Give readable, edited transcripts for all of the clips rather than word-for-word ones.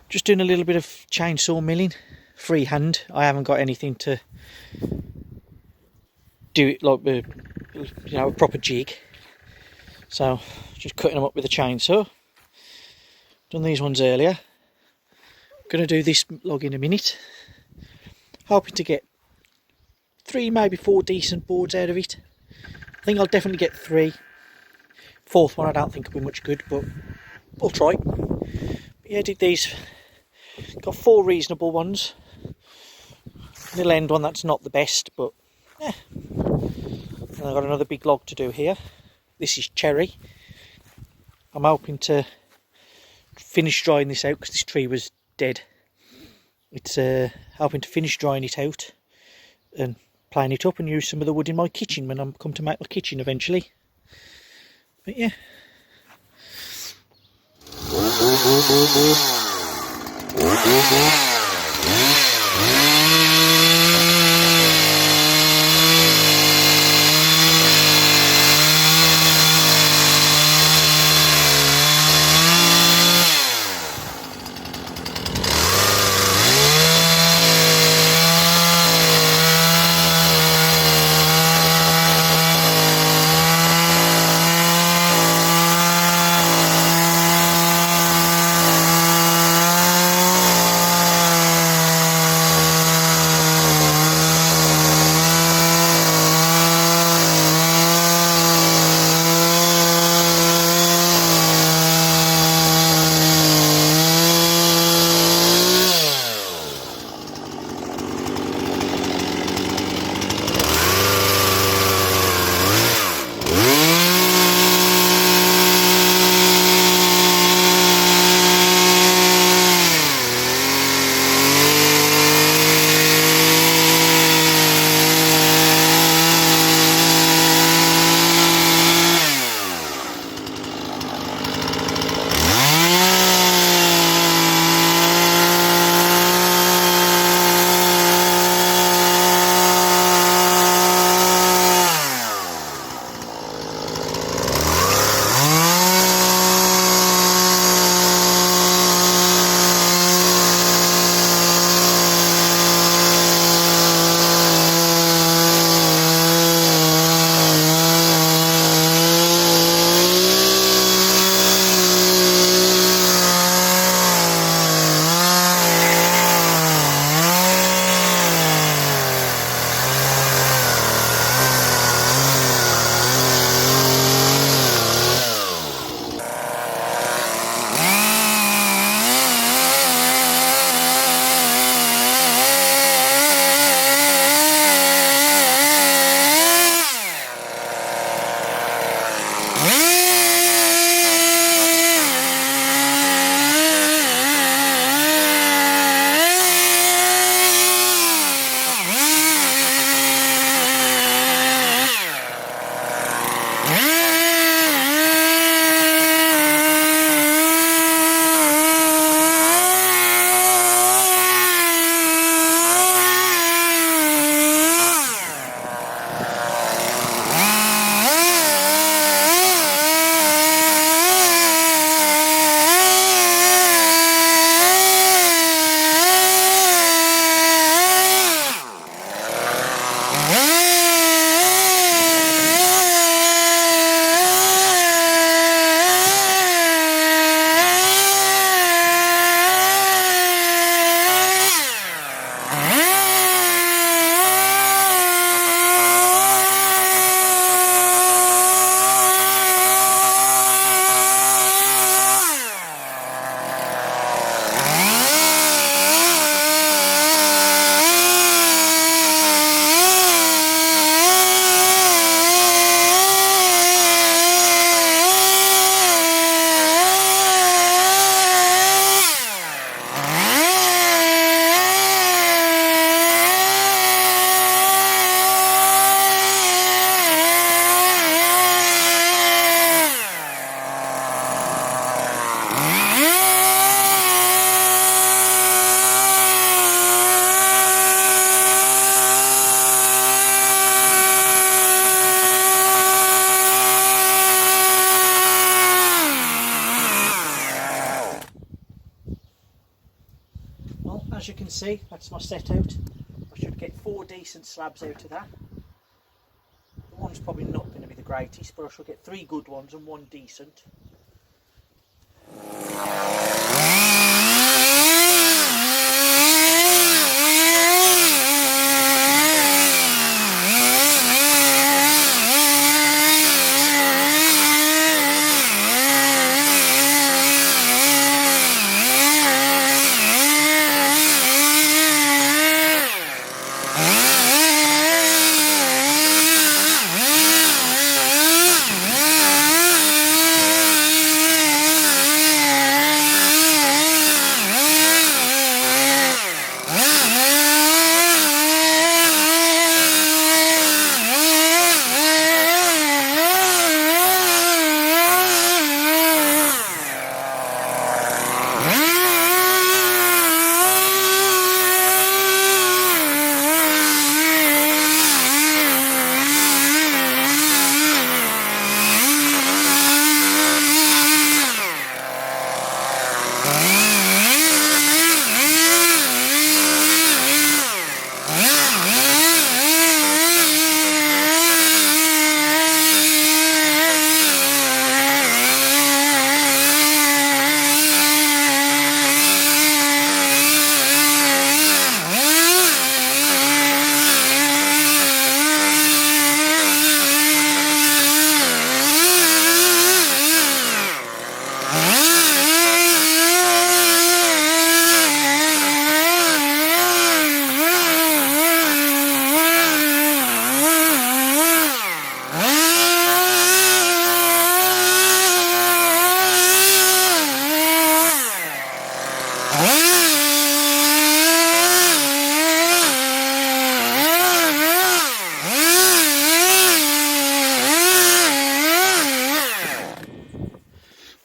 Just doing a little bit of chainsaw milling, freehand. I haven't got anything to do it like a proper jig, so just cutting them up with a chainsaw. Done these ones earlier. Going to do this log in a minute. Hoping to get 3, maybe 4 decent boards out of it. I think I'll definitely get 3. 4th one I don't think will be much good, but we'll try. But yeah, did these. Got 4 reasonable ones. Little end one that's not the best, but yeah. And I've got another big log to do here. This is cherry. I'm hoping to finish drying this out because this tree was dead. It's hoping to finish drying it out and plane it up and use some of the wood in my kitchen when I'm come to make my kitchen eventually. But yeah. as you can see, that's my set out. I should get 4 decent slabs out of that. The one's probably not going to be the greatest, but I shall get 3 good ones and 1 decent.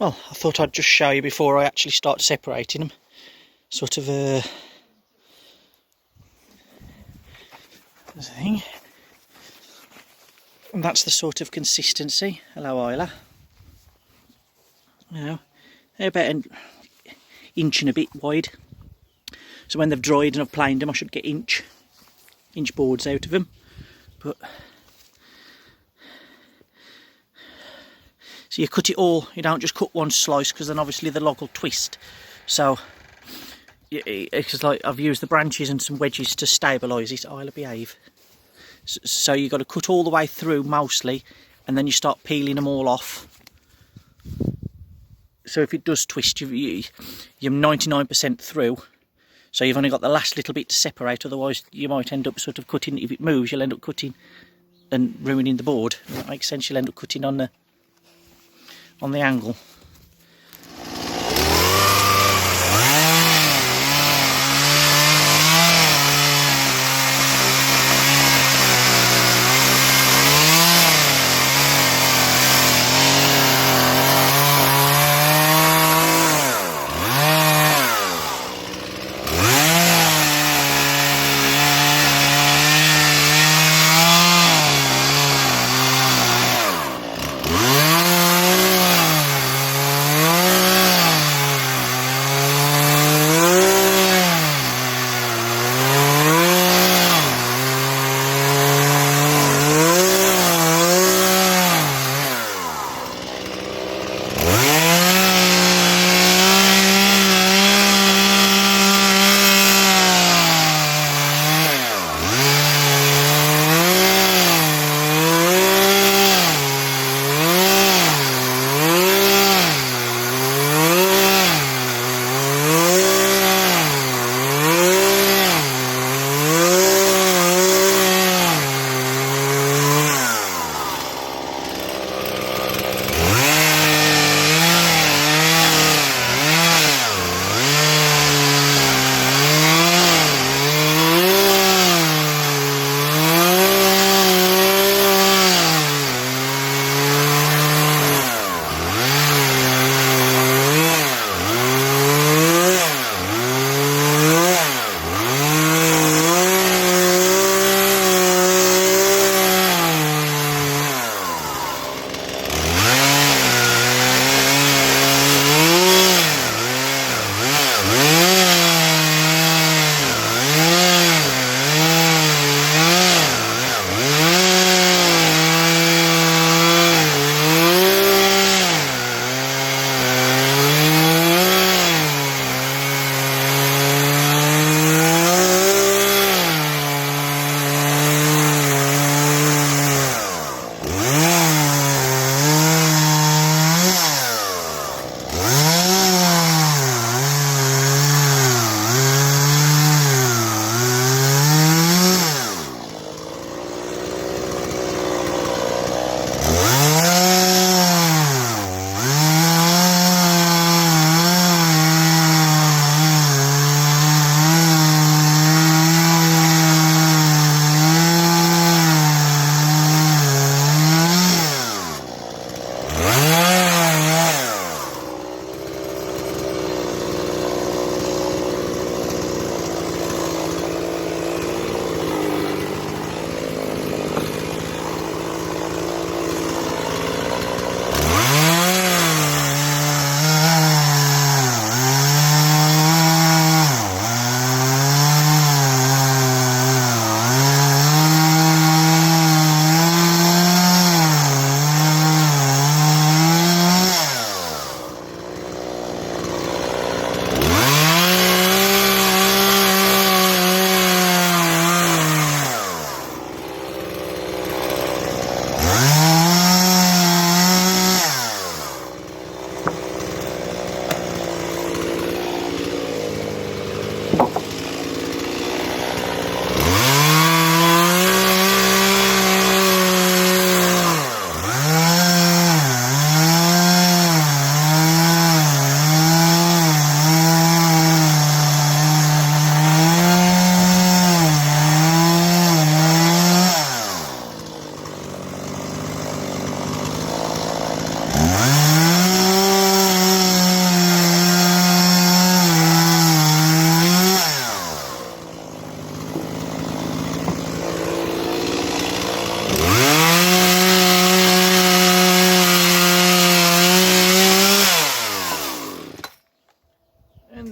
Well, I thought I'd just show you before I actually start separating them. Sort of a thing. And that's the sort of consistency. Hello, Isla. You know, they're about an inch and a bit wide. So when they've dried and I've planed them, I should get inch boards out of them. But so you cut it all, you don't just cut one slice, because then obviously the log will twist. So it's like I've used the branches and some wedges to stabilise it. I'll behave. So you've got to cut all the way through mostly, and then you start peeling them all off. So if it does twist, you're 99% through. So you've only got the last little bit to separate, otherwise you might end up sort of cutting, if it moves you'll end up cutting and ruining the board. If that makes sense, you'll end up cutting on the angle.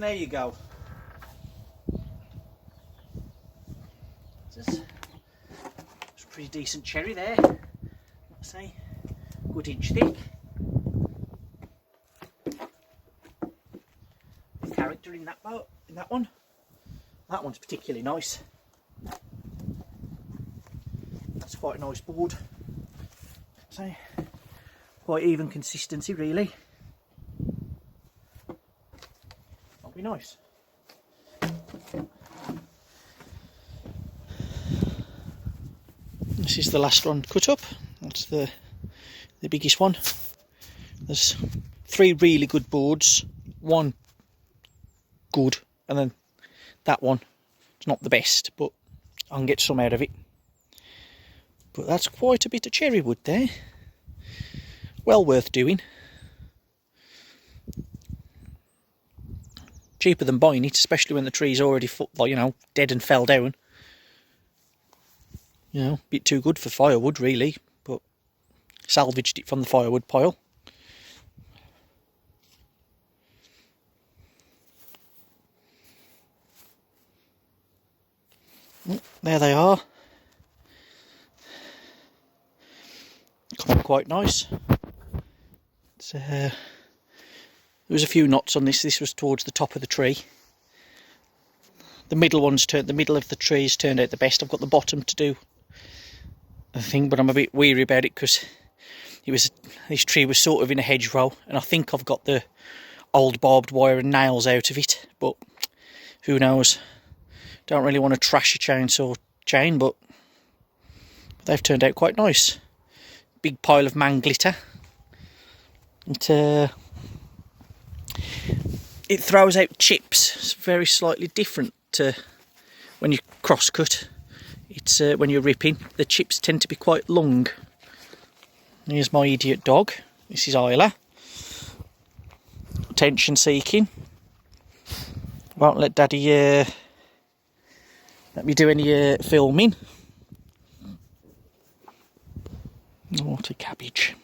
there you go. It's a pretty decent cherry there. Let's say, good inch thick. Character in that boat, in that one. That one's particularly nice. That's quite a nice board. So, quite even consistency, really. That'll be nice. This is the last one cut up. That's the biggest one. There's 3 really good boards. One good, and then that one. It's not the best, but I can get some out of it. But that's quite a bit of cherry wood there. Well worth doing. Cheaper than buying it, especially when the tree's already, you know, dead and fell down. You know, a bit too good for firewood, really, but salvaged it from the firewood pile. There they are. Come on, quite nice. There was a few knots on this. This was towards the top of the tree. The middle of the trees turned out the best. I've got the bottom to do a thing, but I'm a bit weary about it because this tree was sort of in a hedgerow, and I think I've got the old barbed wire and nails out of it, but who knows. Don't really want to trash a chainsaw chain, but they've turned out quite nice. Big pile of man glitter. It throws out chips. It's very slightly different to when you cross cut. It's when you're ripping, the chips tend to be quite long. Here's my idiot dog. This is Isla. Attention seeking. Won't let Daddy let me do any filming. What a cabbage.